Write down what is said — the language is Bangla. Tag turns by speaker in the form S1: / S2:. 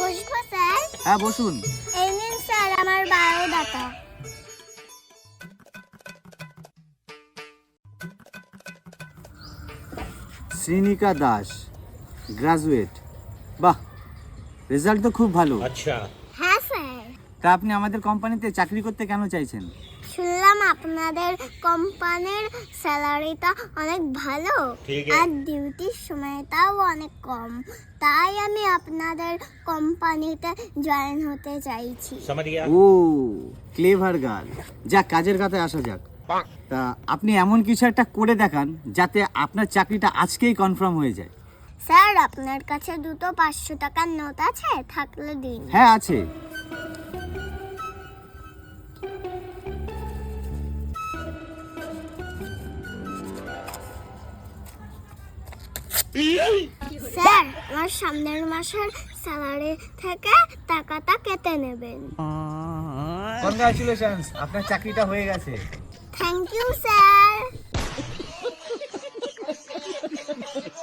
S1: বসবো স্যার?
S2: হ্যাঁ বসুন।
S1: এই নিন স্যার আমার বায়োডাটা।
S2: শ্রীনিকা দাস, গ্রাজুয়েট। বাহ, রেজাল্ট তো খুব ভালো।
S3: अच्छा
S1: হ্যাঁ স্যার,
S2: তা আপনি আমাদের কোম্পানিতে চাকরি করতে কেন চাইছেন?
S1: শুনলাম আপনাদের কোম্পানির স্যালারিটা অনেক ভালো
S3: ঠিক
S1: আর ডিউটির সময়টাও অনেক কম, তাই আমি আপনাদের কোম্পানিতে জয়েন হতে চাইছি।
S3: समझ गया
S2: ও, ক্লেভার গার্ল। যাক, কাজের কথায় আসা যাক। তা আপনি এমন কিছু একটা করে দেখান যাতে আপনার চাকরিটা আজকেই কনফার্ম হয়ে যায়।
S1: স্যার আপনার কাছে দুটো 500 টাকার নোট আছে? থাকলে দিন।
S2: হ্যাঁ আছে।
S1: স্যার আমার সামনের মাসের স্যালারি থেকে টাকাটা কেটে নেবেন।
S2: কনগ্রাচুলেশনস, আপনার চাকরিটা হয়ে গেছে।
S1: Thank you sir.